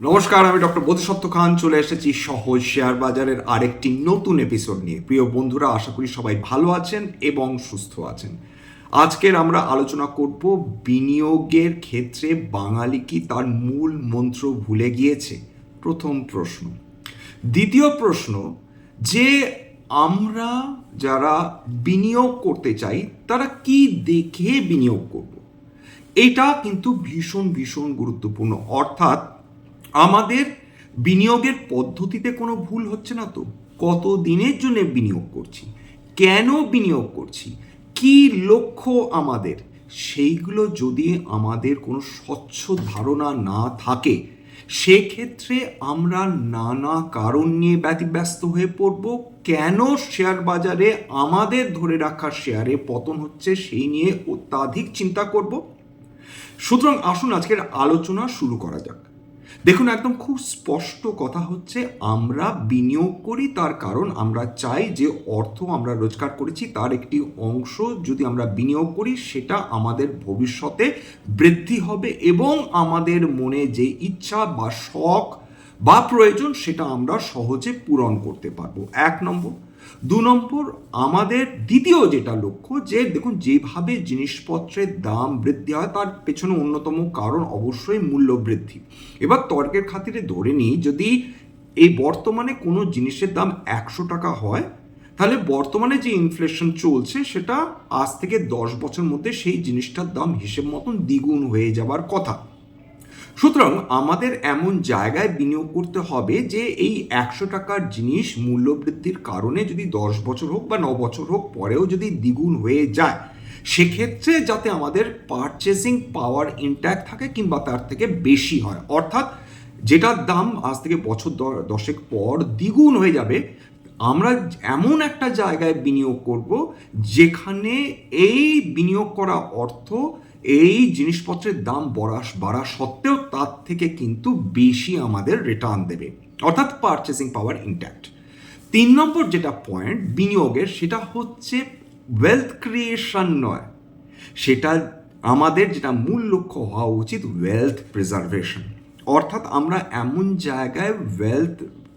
নমস্কার, আমি ডক্টর বোধিসত্ত্ব খান চলে এসেছি সহজ শেয়ার বাজারের আরেকটি নতুন এপিসোড নিয়ে। প্রিয় বন্ধুরা, আশা করি সবাই ভালো আছেন এবং সুস্থ আছেন। আজকের আমরা আলোচনা করব বিনিয়োগের ক্ষেত্রে বাঙালি কি তার মূল মন্ত্র ভুলে গিয়েছে, প্রথম প্রশ্ন। দ্বিতীয় প্রশ্ন, যে আমরা যারা বিনিয়োগ করতে চাই তারা কি দেখে বিনিয়োগ করব, এটা কিন্তু ভীষণ ভীষণ গুরুত্বপূর্ণ। অর্থাৎ আমাদের বিনিয়োগের পদ্ধতিতে কোনো ভুল হচ্ছে না তো? কত দিনের জন্য বিনিয়োগ করছি, কেন বিনিয়োগ করছি, কি লক্ষ্য আমাদের, সেইগুলো যদি আমাদের কোনো স্বচ্ছ ধারণা না থাকে, সেক্ষেত্রে আমরা নানা কারণ নিয়ে ব্যতিব্যস্ত হয়ে পড়ব। কেন শেয়ার বাজারে আমাদের ধরে রাখা শেয়ারে পতন হচ্ছে সেই নিয়ে অত্যাধিক চিন্তা করব। সুতরাং আসুন আজকের আলোচনা শুরু করা যাক। দেখুন, একদম খুব স্পষ্ট কথা হচ্ছে, আমরা বিনিয়োগ করি তার কারণ আমরা চাই যে অর্থ আমরা রোজগার করেছি তার একটি অংশ যদি আমরা বিনিয়োগ করি সেটা আমাদের ভবিষ্যতে বৃদ্ধি হবে এবং আমাদের মনে যে ইচ্ছা বা শখ বা প্রয়োজন সেটা আমরা সহজে পূরণ করতে পারবো। এক নম্বর। দু নম্বর, আমাদের দ্বিতীয় যেটা লক্ষ্য, যে দেখুন যেভাবে জিনিসপত্রের দাম বৃদ্ধি হয় তার পেছনে অন্যতম কারণ অবশ্যই মূল্য বৃদ্ধি। এবার তর্কের খাতিরে ধরে নিই, যদি এই বর্তমানে কোনো জিনিসের দাম 100 টাকা হয়, তাহলে বর্তমানে যে ইনফ্লেশন চলছে সেটা আজ থেকে 10 বছর মধ্যে সেই জিনিসটার দাম হিসেব মতন দ্বিগুণ হয়ে যাবার কথা। সুতরাং আমাদের এমন জায়গায় বিনিয়োগ করতে হবে যে এই 100 টাকার জিনিস মূল্যবৃদ্ধির কারণে যদি 10 বছর হোক বা 9 বছর হোক পরেও যদি দ্বিগুণ হয়ে যায়, সেক্ষেত্রে যাতে আমাদের পারচেসিং পাওয়ার ইনট্যাক্ট থাকে কিংবা তার থেকে বেশি হয়। অর্থাৎ যেটার দাম আজ থেকে বছর 10 পর দ্বিগুণ হয়ে যাবে, আমরা এমন একটা জায়গায় বিনিয়োগ করব যেখানে এই বিনিয়োগ করা অর্থ এই জিনিসপত্রের দাম বাড়া সত্ত্বেও তার থেকে কিন্তু বেশি আমাদের রিটার্ন দেবে, অর্থাৎ পারচেসিং পাওয়ার ইনট্যাক্ট। 3 নম্বর যেটা পয়েন্ট বিনিয়োগের, সেটা হচ্ছে ওয়েলথ ক্রিয়েশন নয়, সেটা আমাদের যেটা মূল লক্ষ্য হওয়া উচিত ওয়েলথ প্রিজার্ভেশন। অর্থাৎ আমরা এমন জায়গায় ওয়েলথ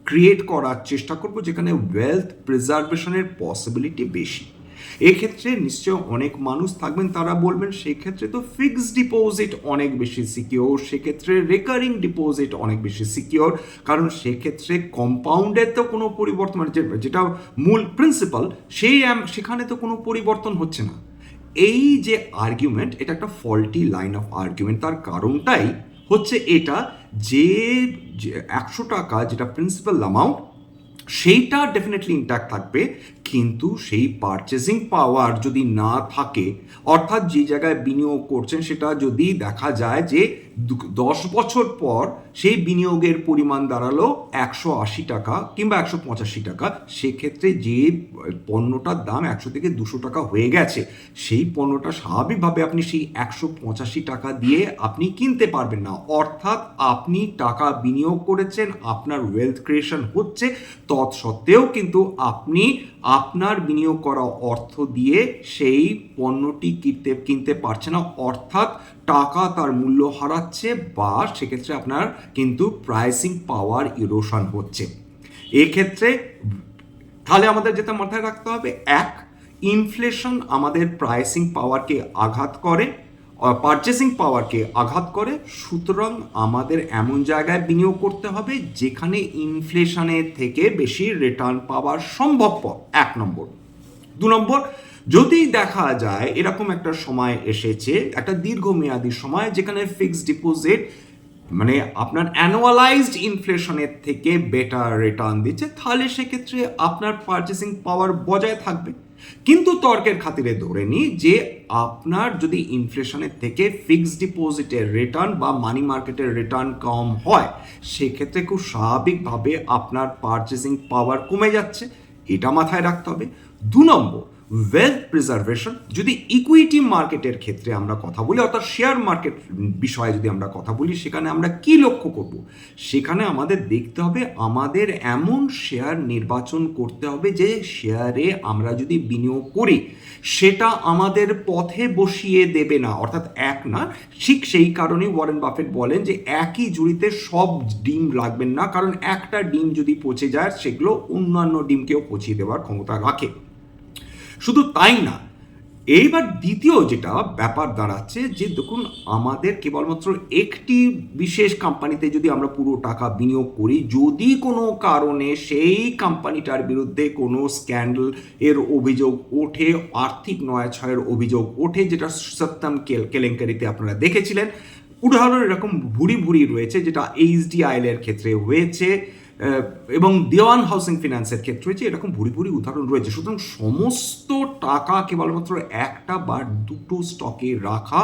ক্রিয়েট করার চেষ্টা করব যেখানে ওয়েলথ প্রিজার্ভেশনের পসিবিলিটি বেশি। এক্ষেত্রে নিশ্চয় অনেক মানুষ থাকবেন, তারা বলবেন সেক্ষেত্রে তো ফিক্সড ডিপোজিট অনেক বেশি সিকিওর, সেক্ষেত্রে রেকারিং ডিপোজিট অনেক বেশি সিকিওর, কারণ সেক্ষেত্রে কম্পাউন্ডের তো কোনো পরিবর্তন, মানে যেটা মূল প্রিন্সিপাল সেখানে তো কোনো পরিবর্তন হচ্ছে না। এই যে আর্গুমেন্ট, এটা একটা ফল্টি লাইন অফ আর্গুমেন্ট। তার কারণটাই হচ্ছে এটা যে 100 টাকা যেটা প্রিন্সিপাল অ্যামাউন্ট সেইটা ডেফিনেটলি ইনট্যাক্ট থাকবে, কিন্তু সেই পারচেসিং পাওয়ার যদি না থাকে, অর্থাৎ যে জায়গায় বিনিয়োগ করছেন সেটা যদি দেখা যায় যে 10 বছর পর সেই বিনিয়োগের পরিমাণ দাঁড়ালো 180 টাকা কিংবা 185 টাকা, সেক্ষেত্রে যে পণ্যটার দাম 100 থেকে 200 টাকা হয়ে গেছে, সেই পণ্যটা স্বাভাবিকভাবে আপনি সেই 185 টাকা দিয়ে আপনি কিনতে পারবেন না। অর্থাৎ আপনি টাকা বিনিয়োগ করেছেন, আপনার ওয়েলথ ক্রিয়েশন হচ্ছে, তৎসত্ত্বেও কিন্তু আপনি আপনার বিনিয়োগ করা অর্থ দিয়ে সেই পণ্যটি কিনতে পারছে না, অর্থাৎ টাকা তার মূল্য হারাচ্ছে বা সেক্ষেত্রে আপনার কিন্তু প্রাইসিং পাওয়ার ইরোশন হচ্ছে। এক্ষেত্রে তাহলে আমাদের যেটা মাথায় রাখতে হবে, এক, ইনফ্লেশন আমাদের প্রাইসিং পাওয়ারকে আঘাত করে, পারচেসিং পাওয়ারকে আঘাত করে। সুতরাং আমাদের এমন জায়গায় বিনিয়োগ করতে হবে যেখানে ইনফ্লেশনের থেকে বেশি রিটার্ন পাওয়ার সম্ভবপর, 1 নম্বর। 2 নম্বর, যদি দেখা যায় এরকম একটা সময় এসেছে, একটা দীর্ঘমেয়াদী সময় যেখানে ফিক্সড ডিপোজিট মানে আপনার অ্যানুয়ালাইজড ইনফ্লেশনের থেকে বেটার রিটার্ন দিচ্ছে, তাহলে সেক্ষেত্রে আপনার পারচেসিং পাওয়ার বজায় থাকবে। কিন্তু তর্কের খাতিরে ধরে নিই যে আপনার যদি ইনফ্লেশনের থেকে ফিক্সড ডিপোজিটের রিটার্ন বা মানি মার্কেটের রিটার্ন কম হয়, সেক্ষেত্রে খুব স্বাভাবিকভাবে আপনার পারচেসিং পাওয়ার কমে যাচ্ছে, এটা মাথায় রাখতে হবে। 2 নম্বর, ওয়েলথ প্রিজার্ভেশন। যদি ইকুইটি মার্কেটের ক্ষেত্রে আমরা কথা বলি, অর্থাৎ শেয়ার মার্কেট বিষয়ে যদি আমরা কথা বলি, সেখানে আমরা কি লক্ষ্য করব? সেখানে আমাদের দেখতে হবে আমাদের এমন শেয়ার নির্বাচন করতে হবে যে শেয়ারে আমরা যদি বিনিয়োগ করি সেটা আমাদের পথে বসিয়ে দেবে না, অর্থাৎ এক না। ঠিক সেই কারণেই ওয়ারেন বাফেট বলেন যে একই ঝুড়িতে সব ডিম রাখবেন না, কারণ একটা ডিম যদি পচে যায় সেগুলো অন্যান্য ডিমকেও পচিয়ে দেওয়ার ক্ষমতা রাখে। শুধু তাই না, এইবার দ্বিতীয় যেটা ব্যাপার দাঁড়াচ্ছে যে দেখুন, আমাদের কেবলমাত্র একটি বিশেষ কোম্পানিতে যদি আমরা পুরো টাকা বিনিয়োগ করি, যদি কোনো কারণে সেই কোম্পানিটার বিরুদ্ধে কোনো স্ক্যান্ডাল এর অভিযোগ ওঠে, আর্থিক নয়াছয়ের অভিযোগ ওঠে, যেটা সত্যম কেলেঙ্কারিতে আপনারা দেখেছিলেন, উদাহরণ এরকম ভুরি ভুরি রয়েছে, যেটা এইচডিআইএল এর ক্ষেত্রে হয়েছে এবং দেওয়ান হাউসিং ফিনান্সের ক্ষেত্রে হয়েছে, এরকম ভুরি ভুরি উদাহরণ রয়েছে। সুতরাং সমস্ত টাকা কেবলমাত্র একটা বা দুটো স্টকে রাখা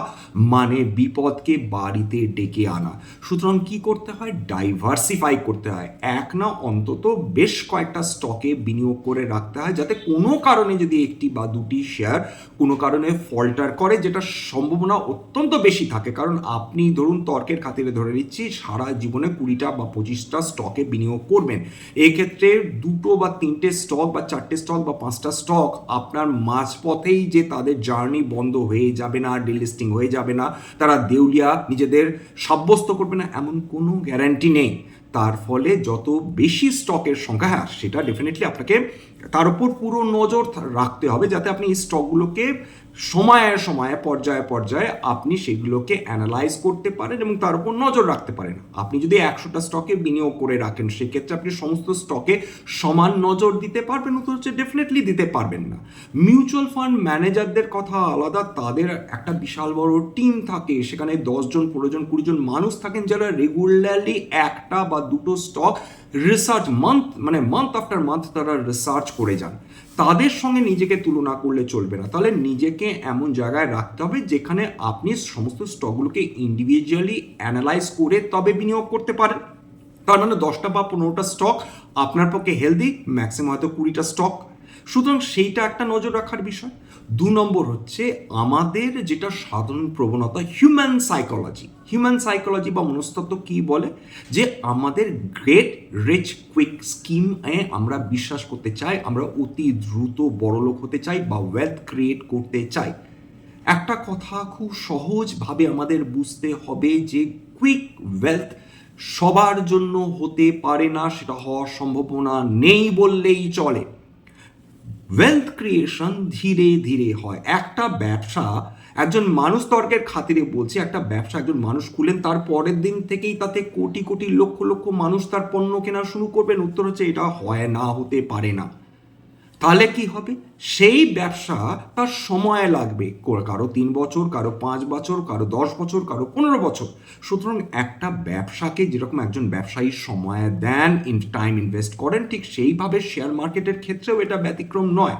মানে বিপদকে বাড়িতে ডেকে আনা। সুতরাং কি করতে হয়? ডাইভার্সিফাই করতে হয়, এক না অন্তত বেশ কয়েকটা স্টকে বিনিয়োগ করে রাখতে হয়, যাতে কোনো কারণে যদি একটি বা দুটি শেয়ার কোনো কারণে ফল্টার করে, যেটা সম্ভাবনা অত্যন্ত বেশি থাকে, কারণ আপনি ধরুন তর্কের খাতিরে ধরে নিচ্ছি সারা জীবনে 20টা বা 25টা স্টকে বিনিয়োগ করবেন, এক্ষেত্রে দুটো বা তিনটে স্টক বা চারটে স্টক বা 5টা স্টক আপনার মাঝপথেই যে তাদের জার্নি বন্ধ হয়ে যাবে না, ডিলিস্টিং হয়ে যাবে না, তারা দেউলিয়া নিজেদের সাব্যস্ত করবে না, এমন কোনো গ্যারান্টি নেই। তার ফলে যত বেশি স্টকের সংখ্যা, হ্যাঁ সেটা ডেফিনেটলি আপনাকে তার উপর পুরো নজর রাখতে হবে, যাতে আপনি এই স্টকগুলোকে সময়ে সময়ে পর্যায়ে পর্যায়ে আপনি সেগুলোকে অ্যানালাইজ করতে পারেন এবং তার উপর নজর রাখতে পারেন। আপনি যদি 100টা স্টকে বিনিয়োগ করে রাখেন, সেক্ষেত্রে আপনি সমস্ত স্টকে সমান নজর দিতে পারবেন? উত্তর হচ্ছে ডেফিনেটলি দিতে পারবেন না। মিউচুয়াল ফান্ড ম্যানেজারদের কথা আলাদা, তাদের একটা বিশাল বড় টিম থাকে, সেখানে 10 জন 15 জন 20 জন মানুষ থাকেন, যারা রেগুলারলি একটা বা দুটো stock research month after month তারা রিসার্চ করে যান। তাদের সঙ্গে নিজেকে তুলনা করলে চলবে না, তাহলে নিজেকে এমন জায়গায় রাখতে হবে যেখানে আপনি সমস্ত স্টকগুলোকে ইন্ডিভিজুয়ালি অ্যানালাইজ করে তবে বিনিয়োগ করতে পারেন। তার মানে 10টা বা 15টা স্টক আপনার পক্ষে হেলদি, ম্যাক্সিমাম হয়তো 20টা স্টক। সুতরাং সেইটা একটা নজর রাখার বিষয়। 2 নম্বর হচ্ছে আমাদের যেটা সাধারণ প্রবণতা, হিউম্যান সাইকোলজি বা মনস্তত্ত্ব কি বলে, যে আমাদের গ্রেট রিচ কুইক স্কিমে আমরা বিশ্বাস করতে চাই, আমরা অতি দ্রুত বড়লোক হতে চাই বা ওয়েলথ ক্রিয়েট করতে চাই। একটা কথা খুব সহজভাবে আমাদের বুঝতে হবে যে কুইক ওয়েলথ সবার জন্য হতে পারে না, সেটা হওয়ার সম্ভাবনা নেই বললেই চলে। ওয়েলথ ক্রিয়েশন ধীরে ধীরে হয়। একটা ব্যবসা, একজন মানুষ তর্কের খাতিরে বলছে, একটা ব্যবসা একজন মানুষ খুলেন, তার পরের দিন থেকেই তাতে কোটি কোটি লক্ষ লক্ষ মানুষ তার পণ্য কেনা শুরু করবেন? উত্তর হচ্ছে এটা হয় না, হতে পারে না। তাহলে কি হবে? সেই ব্যবসা তার সময় লাগবে, কারো 3 বছর, কারো 5 বছর, কারো 10 বছর, কারো 15 বছর। সুতরাং একটা ব্যবসাকে যেরকম একজন ব্যবসায়ী সময় দেন, টাইম ইনভেস্ট করেন, ঠিক সেইভাবে শেয়ার মার্কেটের ক্ষেত্রেও এটা ব্যতিক্রম নয়।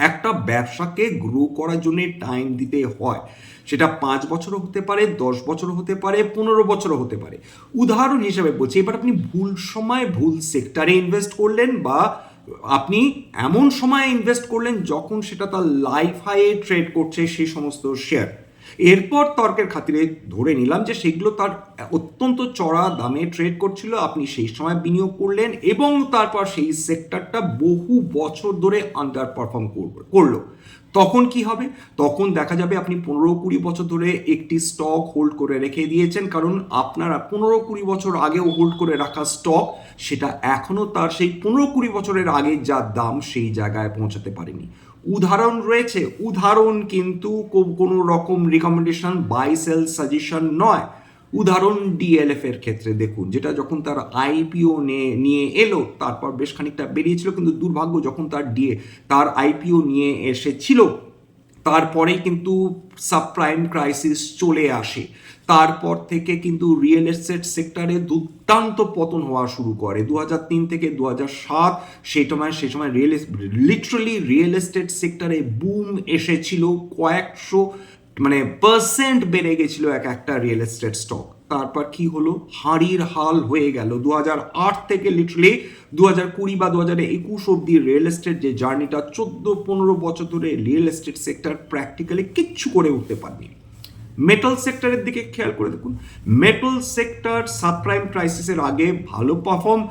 একটা ব্যবসাকে গ্রো করার জন্য টাইম দিতে হয়, সেটা 5 বছরও হতে পারে, 10 বছরও হতে পারে, 15 বছরও হতে পারে। উদাহরণ হিসেবে বলছি, এবার আপনি ভুল সময় ভুল সেক্টরে ইনভেস্ট করলেন, বা আপনি এমন সময় ইনভেস্ট করলেন যখন সেটা তার লাইফ হাইয়ে ট্রেড করছে সেই সমস্ত শেয়ার, এরপর তর্কের খাতিরে ধরে নিলাম যে সেগুলো তার অত্যন্ত চড়া দামে ট্রেড করছিল, আপনি সেই সময় বিনিয়োগ করলেন এবং তারপর সেই সেক্টরটা বহু বছর ধরে আন্ডার পারফর্ম করলো, তখন কি হবে? তখন দেখা যাবে আপনি 15-20 বছর ধরে একটি স্টক হোল্ড করে রেখে দিয়েছেন, কারণ আপনারা 15-20 বছর আগেও হোল্ড করে রাখা স্টক, সেটা এখনো তার সেই 15-20 বছরের আগে যা দাম সেই জায়গায় পৌঁছাতে পারেনি। উদাহরণ রয়েছে, উদাহরণ কিন্তু কোনো রকম রিকমেন্ডেশন, বাই সেল সাজেশন নয়। উদাহরণ ডিএলএফ এর ক্ষেত্রে দেখুন, যেটা যখন তার আইপিও নিয়ে এলো, তারপর বেশ খানিকটা বেরিয়েছিল, কিন্তু দুর্ভাগ্য যখন তার আইপিও নিয়ে এসেছিল, তারপরেই কিন্তু সাবপ্রাইম ক্রাইসিস চলে আসে। তারপর থেকে কিন্তু রিয়েল এস্টেট সেক্টরে দুর্দান্ত পতন হওয়া শুরু করে। 2003 থেকে 2007 সেই সময় লিটারালি রিয়েল এস্টেট সেক্টরে বুম এসেছিল, কয়েকশো পার্সেন্ট বেড়ে গেছিল একটা রিয়েল এস্টেট স্টক। তারপর কি হলো, হাঁড়ির হাল হয়ে গেল 2008 থেকে লিটারালি 2020 বা 2021 অব্দি রিয়েল এস্টেট যে জার্নিটা 14-15 বছর ধরে রিয়েল এস্টেট সেক্টর প্র্যাকটিক্যালি কিচ্ছু করে উঠতে পারেনি। মেটাল সেক্টরের দিকে খেয়াল করে দেখুন, মেটাল সেক্টর সাবপ্রাইম ক্রাইসিসের আগে ভালো পারফর্ম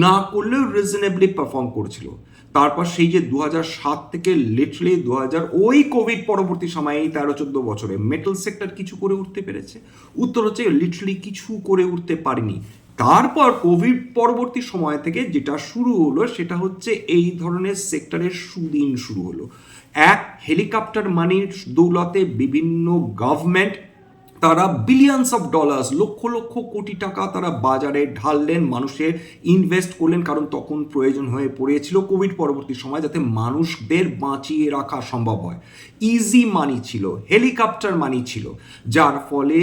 না করলেও রিজনেবলি পারফর্ম করেছিল। তারপর সেই যে 2007 থেকে লিটারালি 2000 ওই কোভিড পরবর্তী সময়ে এই 13-14 বছরে মেটাল সেক্টর কিছু করে উঠতে পেরেছে? উত্তর হচ্ছে লিটারালি কিছু করে উঠতে পারেনি। তারপর কোভিড পরবর্তী সময় থেকে যেটা শুরু হলো সেটা হচ্ছে এই ধরনের সেক্টরের সুদিন শুরু হলো। এক, হেলিকপ্টার মানির দৌলতে বিভিন্ন গভর্নমেন্ট তারা billions of dollars, lakh lakh crore টাকা তারা বাজারে ঢাললেন, মানুষের ইনভেস্ট করলেন, কারণ তখন প্রয়োজন হয়ে পড়েছিল কোভিড পরবর্তী সময় যাতে মানুষদের বাঁচিয়ে রাখা সম্ভব হয়। ইজি মানি ছিল, হেলিকপ্টার মানি ছিল, যার ফলে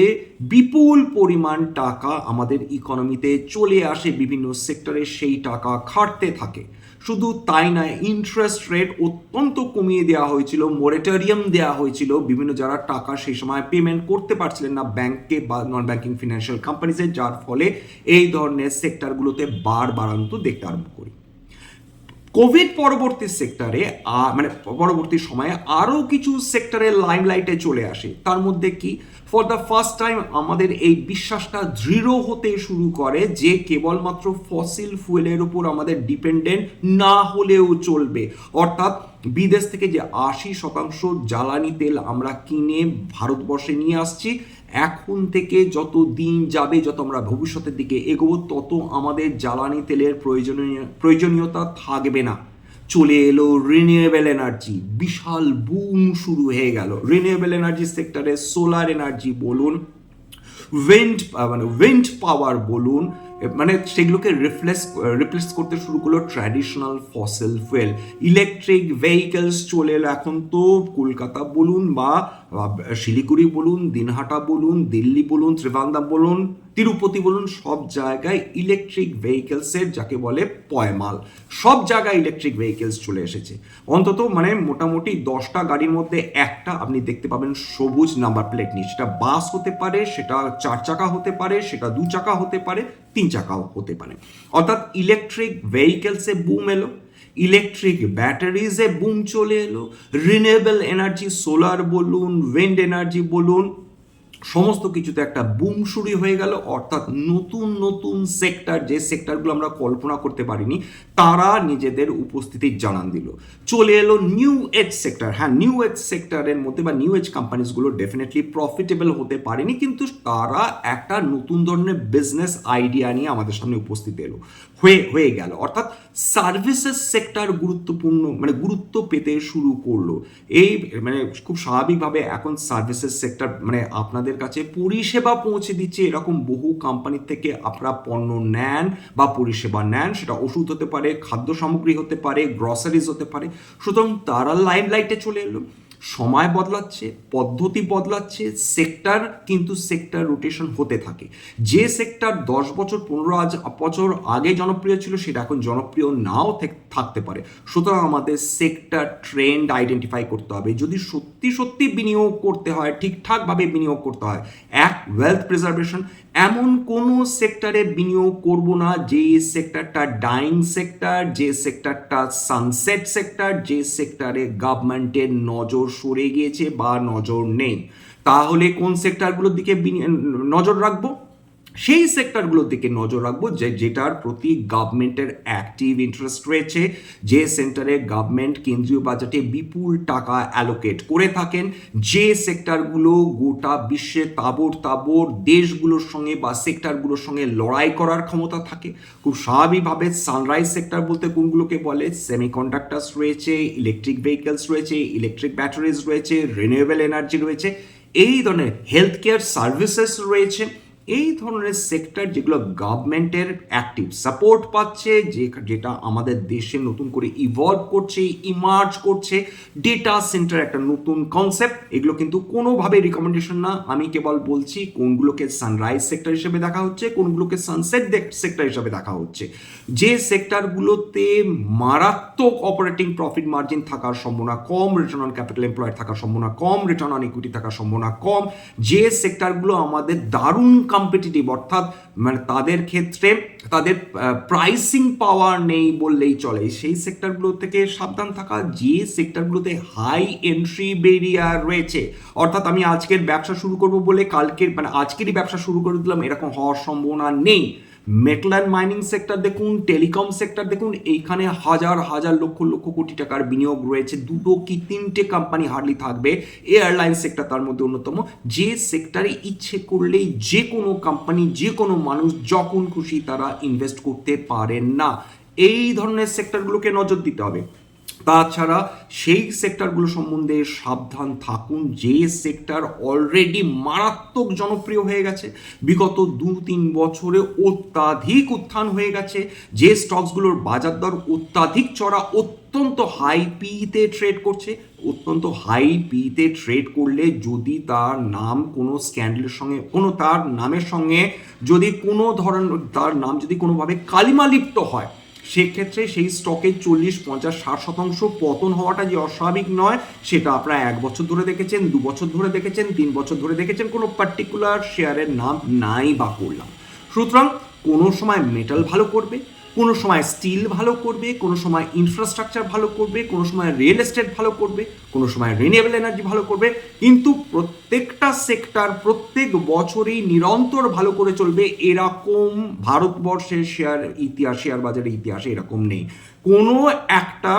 বিপুল পরিমাণ টাকা আমাদের ইকোনমিতে চলে আসে বিভিন্ন সেক্টরে, সেই টাকা খাটতে থাকে। শুধু তাই নয়, ইন্টারেস্ট রেট অত্যন্ত কমিয়ে দেওয়া হয়েছিল, মোরেটোরিয়াম দেওয়া হয়েছিল বিভিন্ন যারা টাকা সেই সময় পেমেন্ট করতে পারছিলেন না ব্যাংকে বা নন ব্যাংকিং ফিনান্সিয়াল কোম্পানিজে, যার ফলে এই ধরনের সেক্টরগুলোতে বাড়ন্ত দেখতে আরম্ভ করি। কোভিড পরবর্তী সেক্টরে মানে পরবর্তী সময়ে আরও কিছু সেক্টরের লাইমলাইটে চলে আসে। তার মধ্যে কি, ফর দ্য ফার্স্ট টাইম আমাদের এই বিশ্বাসটা দৃঢ় হতে শুরু করে যে কেবলমাত্র ফসিল ফুয়েলের উপর আমাদের ডিপেন্ডেন্ট না হলেও চলবে। অর্থাৎ বিদেশ থেকে যে 80% জ্বালানি তেল আমরা কিনে ভারতবর্ষে নিয়ে আসছি, এখন থেকে যত দিন যাবে, যত আমরা ভবিষ্যতের দিকে এগোবো, তত আমাদের জ্বালানি তেলের প্রয়োজনীয়তা থাকবে না। চলে এলো রিনিউয়েবল এনার্জি, বিশাল বুম শুরু হয়ে গেল রিনিউয়েবল এনার্জি সেক্টরে। সোলার এনার্জি বলুন, উইন্ড পাওয়ার বলুন, মানে সেগুলোকে রিপ্লেস করতে শুরু করলো traditional fossil fuel. Electric vehicles চলে এলো এখন তো কলকাতা বলুন বা শিলিগুড়ি বলুন, দিনহাটা বলুন, দিল্লি বলুন, ত্রিবান্দাম বলুন, তিরুপতি বলুন, সব জায়গায় ইলেকট্রিক ভেহিকেলসের যাকে বলে পয়মাল, সব জায়গায় ইলেকট্রিক ভেহিকেলস চলে এসেছে। অন্তত মানে মোটামুটি 10টা গাড়ির মধ্যে একটা আপনি দেখতে পাবেন সবুজ নাম্বার প্লেট নিয়ে। সেটা বাস হতে পারে, সেটা 4 চাকা হতে পারে, সেটা 2 চাকা হতে পারে, 3 চাকাও হতে পারে। অর্থাৎ ইলেকট্রিক ভেহিকেলসে বুম এলো, ইলেকট্রিক ব্যাটারিজে বুম চলে এলো, রিনিউয়েবল এনার্জি সোলার বলুন, উইন্ড এনার্জি বলুন, সমস্ত কিছুতে একটা বুম শুরু হয়ে গেল। অর্থাৎ নতুন নতুন সেক্টর, যে সেক্টরগুলো আমরা কল্পনা করতে পারিনি, তারা নিজেদের উপস্থিতি জানান দিল। চলে এলো নিউ এজ সেক্টর। হ্যাঁ, নিউ এজ সেক্টরের মধ্যে বা নিউ এজ কোম্পানিজগুলো ডেফিনেটলি প্রফিটেবল হতে পারেনি, কিন্তু তারা একটা নতুন ধরনের বিজনেস আইডিয়া নিয়ে আমাদের সামনে উপস্থিত এলো হয়ে গেল। অর্থাৎ সার্ভিসেস সেক্টর গুরুত্ব পেতে শুরু করলো। এই মানে খুব স্বাভাবিকভাবে এখন সার্ভিসেস সেক্টর মানে আপনাদের কাছে পরিষেবা পৌঁছে দিচ্ছে এরকম বহু কোম্পানির থেকে আপনারা পণ্য নেন বা পরিষেবা নেন, সেটা ওষুধ হতে পারে, খাদ্য সামগ্রী হতে পারে, গ্রসারিজ হতে পারে। সুতরাং তারা লাইমলাইটে চলে এলো। সময় বদলাচ্ছে, পদ্ধতি বদলাচ্ছে, সেক্টর কিন্তু সেক্টর রোটেশন হতে থাকে। যে সেক্টর 10 বছর 15 বছর আগে জনপ্রিয় ছিল সেটা এখন জনপ্রিয় নাও থাকতে পারে। সুতরাং আমাদের সেক্টর ট্রেন্ড আইডেন্টিফাই করতে হবে। যদি সত্যি সত্যি বিনিয়োগ করতে হয়, ঠিকঠাকভাবে বিনিয়োগ করতে হয়, এক ওয়েলথ প্রিজার্ভেশন, এমন কোনো সেক্টরে বিনিয়োগ করব না যে সেক্টরটা ডাইং সেক্টর, যে সেক্টরটা সানসেট সেক্টর, যে সেক্টরে গভর্নমেন্টের নজর সরে গিয়েছে বা নজর নেই। তাহলে কোন সেক্টরগুলোর দিকে নজর রাখবো? সেই সেক্টরগুলোর দিকে নজর রাখবো যেটার প্রতি গভর্নমেন্টের অ্যাক্টিভ ইন্টারেস্ট রয়েছে, যে সেন্টারে গভর্নমেন্ট কেন্দ্রীয় বাজেটে বিপুল টাকা অ্যালোকেট করে থাকেন, যে সেক্টরগুলো গোটা বিশ্বে তাবড় দেশগুলোর সঙ্গে বা সেক্টরগুলোর সঙ্গে লড়াই করার ক্ষমতা থাকে। খুব স্বাভাবিকভাবে সানরাইজ সেক্টর বলতে কোনগুলোকে বলে? সেমিকন্ডাক্টার্স রয়েছে, ইলেকট্রিক ভেহিকেলস রয়েছে, ইলেকট্রিক ব্যাটারিজ রয়েছে, রিনিউয়েবল এনার্জি রয়েছে, এই ধরনের হেলথ কেয়ার সার্ভিসেস রয়েছে। এই ধরনের সেক্টর যেগুলো গভর্নমেন্টের অ্যাক্টিভ সাপোর্ট পাচ্ছে, যেটা আমাদের দেশে নতুন করে ইভলভ করছে, ইমার্জ করছে। ডেটা সেন্টার একটা নতুন কনসেপ্ট, এগুলো কিন্তু কোনোভাবে রিকমেন্ডেশন না। আমি কেবল বলছি কোনগুলোকে সানরাইজ সেক্টর হিসেবে দেখা হচ্ছে, কোনগুলোকে সানসেট সেক্টর হিসেবে দেখা হচ্ছে। যে সেক্টরগুলোতে মারাত্মক অপারেটিং প্রফিট মার্জিন থাকার সম্ভাবনা কম, রিটার্ন অন ক্যাপিটাল এমপ্লয়েড থাকার সম্ভাবনা কম, রিটার্ন অন ইকুইটি থাকার সম্ভাবনা কম, যে সেক্টরগুলো আমাদের দারুণ আনকম্পিটিটিভ, অর্থাৎ মানে তাদের ক্ষেত্রে তাদের প্রাইসিং পাওয়ার নেই বললেই চলে, সেই সেক্টরগুলো থেকে সাবধান থাকা। যে সেক্টরগুলোতে হাই এন্ট্রি ব্যারিয়ার রয়েছে, অর্থাৎ আমি আজকের ব্যবসা শুরু করব বলে কালকের মানে আজকেরই ব্যবসা শুরু করে দিলাম এরকম হওয়ার সম্ভাবনা নেই। মেটাল অ্যান্ড মাইনিং সেক্টর দেখুন, টেলিকম সেক্টর দেখুন, এইখানে হাজার হাজার লক্ষ লক্ষ কোটি টাকার বিনিয়োগ রয়েছে। দুটো কি তিনটে কোম্পানি হার্ডলি থাকবে, এয়ারলাইন সেক্টর তার মধ্যে অন্যতম, যে সেক্টরে ইচ্ছে করলেই যে কোনো কোম্পানি যে কোনো মানুষ যখন খুশি তারা ইনভেস্ট করতে পারেন না। এই ধরনের সেক্টরগুলোকে নজর দিতে হবে। তাছাড়া সেই সেক্টরগুলো সম্বন্ধে সাবধান থাকুন যে সেক্টর অলরেডি মারাত্মক জনপ্রিয় হয়ে গেছে, বিগত 2-3 বছরে অত্যাধিক উত্থান হয়ে গেছে, যে স্টকসগুলোর বাজার দর অত্যাধিক চড়া, অত্যন্ত হাই পিতে ট্রেড করছে। অত্যন্ত হাই পিতে ট্রেড করলে যদি তার নাম কোনো স্ক্যান্ডেলের সঙ্গে তার নামের সঙ্গে যদি কোনো ধরনের তার নাম যদি কোনোভাবে কালিমালিপ্ত হয়, সেক্ষেত্রে সেই স্টকের 40-50-60% পতন হওয়াটা যে অস্বাভাবিক নয়, সেটা আপনারা 1 বছর ধরে দেখেছেন, 2 বছর ধরে দেখেছেন, 3 বছর ধরে দেখেছেন, কোনো পার্টিকুলার শেয়ারের নাম নাই বা করলাম। সুতরাং কোনো সময় মেটাল ভালো করবে, কোনো সময় স্টিল ভালো করবে, কোনো সময় ইনফ্রাস্ট্রাকচার ভালো করবে, কোনো সময় রিয়েল এস্টেট ভালো করবে, কোনো সময় রিনিউয়েবল এনার্জি ভালো করবে, কিন্তু প্রত্যেকটা সেক্টর প্রত্যেক বছরই নিরন্তর ভালো করে চলবে এরকম ভারতবর্ষের শেয়ার বাজারের ইতিহাসে এরকম নেই। কোনো একটা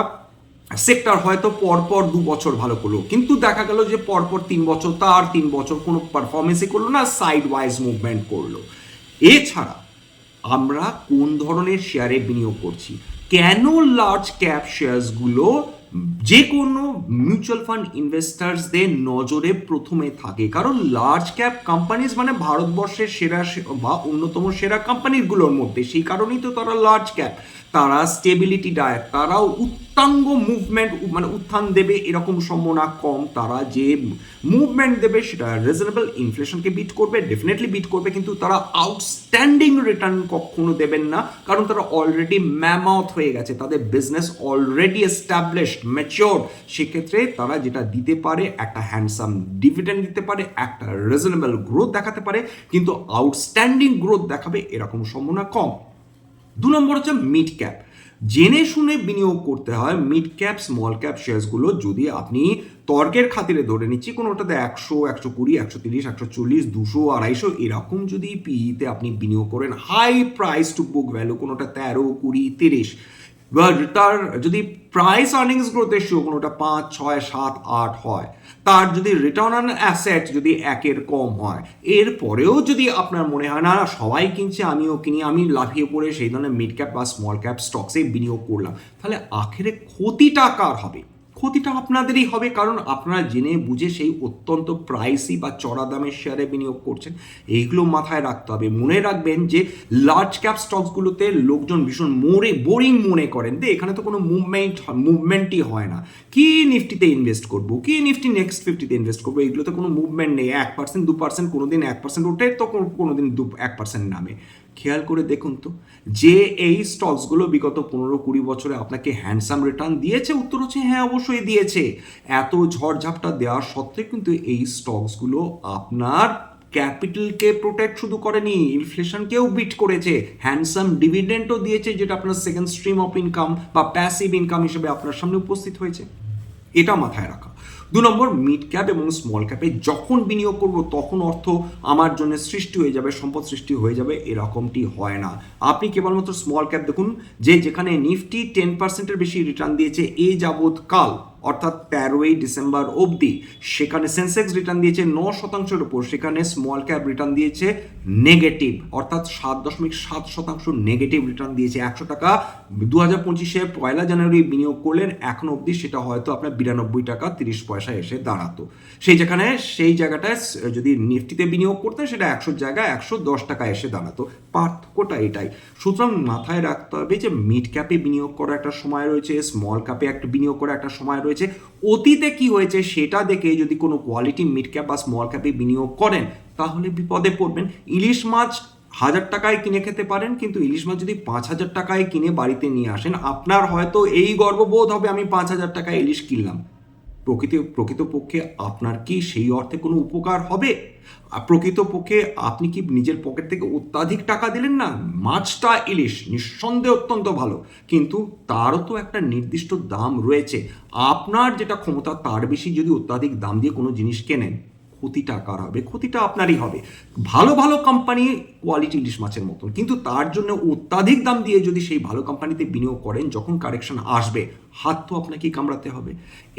সেক্টর হয়তো পরপর 2 বছর ভালো করলো, কিন্তু দেখা গেল যে পরপর 3 বছর তার 3 বছর কোনো পারফরমেন্সই করলো না, সাইড ওয়াইজ মুভমেন্ট করলো। এছাড়া আমরা কোন ধরনের শেয়ারে বিনিয়োগ করছি, কেন লার্জ ক্যাপ শেয়ারসগুলো যে কোনো মিউচুয়াল ফান্ড ইনভেস্টার্সদের নজরে প্রথমে থাকে, কারণ লার্জ ক্যাপ কোম্পানিজ মানে ভারতবর্ষের সেরা বা অন্যতম সেরা কোম্পানিগুলোর মধ্যে, সেই কারণেই তো তারা লার্জ ক্যাপ। তারা স্টেবিলিটি ডায়েট, তারাও উত্তাঙ্গ মুভমেন্ট মানে উত্থান দেবে এরকম সম্ভাবনা কম। তারা যে মুভমেন্ট দেবে সেটা রিজনেবল, ইনফ্লেশনকে বিট করবে, ডেফিনেটলি বিট করবে, কিন্তু তারা আউটস্ট্যান্ডিং রিটার্ন কখনো দেবেন না, কারণ তারা অলরেডি ম্যামাউথ হয়ে গেছে, তাদের বিজনেস অলরেডি এস্টাবলিশড ম্যাচিওর। সেক্ষেত্রে তারা যেটা দিতে পারে একটা হ্যান্ডসাম ডিভিডেন্ড দিতে পারে, একটা রিজনেবল গ্রোথ দেখাতে পারে, কিন্তু আউটস্ট্যান্ডিং গ্রোথ দেখাবে এরকম সম্ভাবনা কম। 2 নম্বর হচ্ছে মিড ক্যাপ। জেনে শুনে বিনিয়োগ করতে হয় মিড ক্যাপ স্মল ক্যাপ শেয়ারসগুলো। যদি আপনি তর্কের খাতিরে ধরে নিচ্ছি কোনোটাতে 100, 120, 130, 140, 200, 250 এরকম যদি পিইতে আপনি বিনিয়োগ করেন, high price to book value, কোনোটা 13, 20, 30, বা তার যদি প্রাইস আর্নিংস গ্রোথ রেশিও কোনোটা 5, 6, 7, 8 হয়, তার যদি রিটার্ন অন অ্যাসেট যদি 1-এর কম হয়, এরপরেও যদি আপনার মনে হয় না সবাই কিনছে আমিও কিনি, আমি লাফিয়ে পড়ে সেই ধরনের মিড ক্যাপ বা স্মল ক্যাপ স্টকসে বিনিয়োগ করলাম, তাহলে আখেরে ক্ষতিটা কার হবে? ক্ষতিটা আপনাদেরই হবে, কারণ আপনারা জেনে বুঝে সেই অত্যন্ত প্রাইসি বা চড়া দামের শেয়ারে বিনিয়োগ করছেন। এইগুলো মাথায় রাখতে হবে। মনে রাখবেন যে লার্জ ক্যাপ স্টকসগুলোতে লোকজন ভীষণ বোরিং মনে করেন, এখানে তো কোনো মুভমেন্টই হয় না, কি নিফটিতে ইনভেস্ট করবো, কি নিফটি নেক্সট 50-তে ইনভেস্ট করবো, এগুলোতে কোনো মুভমেন্ট নেই। 1%, 2%, কোনোদিন 1% ওঠে তো কোনোদিন 1% নামে। খেয়াল করে দেখুন তো, যে এই স্টকসগুলো বিগত 15-20 বছরে আপনাকে হ্যান্ডসাম রিটার্ন দিয়েছে? উত্তর হচ্ছে হ্যাঁ, অবশ্যই দিয়েছে। এত ঝড়ঝাপটা দেওয়ার সত্ত্বেও কিন্তু এই স্টকসগুলো আপনার ক্যাপিটালকে প্রোটেক্ট শুধু করেনি, ইনফ্লেশনকেও বিট করেছে, হ্যান্ডসাম ডিভিডেন্ডও দিয়েছে, যেটা আপনার সেকেন্ড স্ট্রিম অফ ইনকাম বা প্যাসিভ ইনকাম হিসেবে আপনার সামনে উপস্থিত হয়েছে। এটা মাথায় রাখা। 2 নম্বর, মিড ক্যাপ এবং স্মল ক্যাপে যখন বিনিয়োগ করব তখন অর্থ আমার জন্য সৃষ্টি হয়ে যাবে, সম্পদ সৃষ্টি হয়ে যাবে, এরকমটি হয় না। আপনি কেবলমাত্র স্মল ক্যাপ দেখুন, যেখানে নিফটি 10%-এর বেশি রিটার্ন দিয়েছে এ যাবৎকাল, অর্থাৎ 13ই ডিসেম্বর অবধি, সেখানে সেন্সেক্স রিটার্ন দিয়েছে 9%-এর উপর, সেখানে স্মল ক্যাপ রিটার্ন দিয়েছে নেগেটিভ, অর্থাৎ 7.7% নেগেটিভ রিটার্ন দিয়েছে। 100 টাকা 2025-এ 1 জানুয়ারি বিনিয়োগ করলেন, এখনো অবধি সেটা হয়তো আপনার 92 টাকা 30 পয়সা এসে দাঁড়াতো। সেই জায়গাটায় যদি নিফটিতে বিনিয়োগ করতেন সেটা 100 জায়গায় 110 টাকা এসে দাঁড়াতো। পার্থক্যটা এটাই। সুতরাং মাথায় রাখতে হবে যে মিড ক্যাপে বিনিয়োগ করার একটা সময় রয়েছে, স্মল ক্যাপে একটা বিনিয়োগ করার একটা সময় রয়েছে। অতীতে কি হয়েছে সেটা দেখে যদি কোনো কোয়ালিটি মিড ক্যাপ বা স্মল ক্যাপে বিনিয়োগ করেন তাহলে বিপদে পড়বেন। ইলিশ মাছ 1000 টাকায় কিনে খেতে পারেন, কিন্তু ইলিশ মাছ যদি 5000 টাকায় কিনে বাড়িতে নিয়ে আসেন, আপনার হয়তো এই গর্ববোধ হবে আমি 5000 টাকায় ইলিশ কিনলাম, প্রকৃতপক্ষে আপনার কি সেই অর্থে কোনো উপকার হবে? প্রকৃতপক্ষে আপনি কি নিজের পকেট থেকে অত্যাধিক টাকা দিলেন না? মাছটা ইলিশ নিঃসন্দেহে অত্যন্ত ভালো, কিন্তু তারও তো একটা নির্দিষ্ট দাম রয়েছে। আপনার যেটা ক্ষমতা তার বেশি যদি অত্যাধিক দাম দিয়ে কোনো জিনিস কেনেন, ক্ষতিটা কার হবে? ক্ষতিটা আপনারই হবে। ভালো ভালো কোম্পানি কোয়ালিটি ইলিশ মাছের মতন, কিন্তু তার জন্য অত্যাধিক দাম দিয়ে যদি সেই ভালো কোম্পানিতে বিনিয়োগ করেন, যখন কারেকশন আসবে হাত তো আপনাকেই কামড়াতে হবে।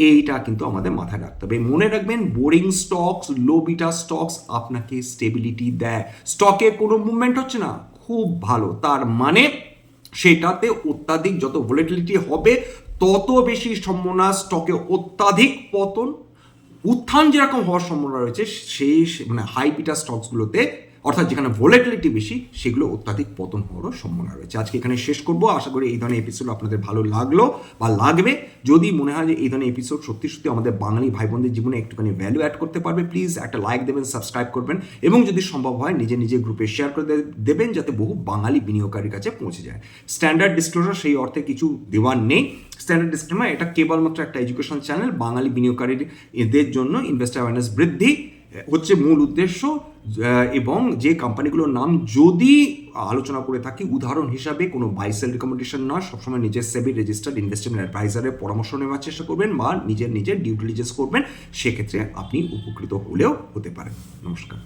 এইটা কিন্তু আমাদের মাথায় রাখতে হবে। মনে রাখবেন, বোরিং স্টকস, লো বিটা স্টকস আপনাকে স্টেবিলিটি দেয়। স্টকে কোনো মুভমেন্ট হচ্ছে না, খুব ভালো, তার মানে সেটাতে অত্যাধিক যত ভোলেটিলিটি হবে তত বেশি সম্ভাবনা স্টকে অত্যাধিক পতন। উত্থান যেরকম হওয়ার সম্ভাবনা রয়েছে সেই মানে হাই বিটা স্টকসগুলোতে, অর্থাৎ যেখানে ভোলেটিলিটি বেশি, সেগুলো অত্যাধিক পতন হওয়ারও সম্ভাবনা রয়েছে। আজকে এখানে শেষ করব। আশা করি এই ধরনের এপিসোড আপনাদের ভালো লাগলো বা লাগবে। যদি মনে হয় যে এই ধরনের এপিসোড সত্যি সত্যি আমাদের বাঙালি ভাই বোনদের জীবনে একটুখানি ভ্যালু অ্যাড করতে পারবে, প্লিজ একটা লাইক দেবেন, সাবস্ক্রাইব করবেন, এবং যদি সম্ভব হয় নিজে নিজে গ্রুপে শেয়ার করে দেবেন, যাতে বহু বাঙালি বিনিয়োগকারীর কাছে পৌঁছে যায়। স্ট্যান্ডার্ড ডিসক্লোজার সেই অর্থে কিছু দেওয়ার নেই। স্ট্যান্ডার্ড ডিসক্লেমার, এটা কেবলমাত্র একটা এডুকেশন চ্যানেল। বাঙালি বিনিয়োগকারীর এদের জন্য ইনভেস্টার অ্যাওয়ারনেস বৃদ্ধি হচ্ছে মূল উদ্দেশ্য, এবং যে কোম্পানিগুলোর নাম যদি আলোচনা করে থাকি উদাহরণ হিসাবে কোনো বাই সেল রিকমেন্ডেশন নয়, সবসময় নিজের সেবি রেজিস্টার্ড ইনভেস্টমেন্ট অ্যাডভাইজারের পরামর্শ নেওয়ার চেষ্টা করবেন বা নিজের ডিউ ডিলিজেন্স করবেন, সেক্ষেত্রে আপনি উপকৃত হলেও হতে পারেন। নমস্কার।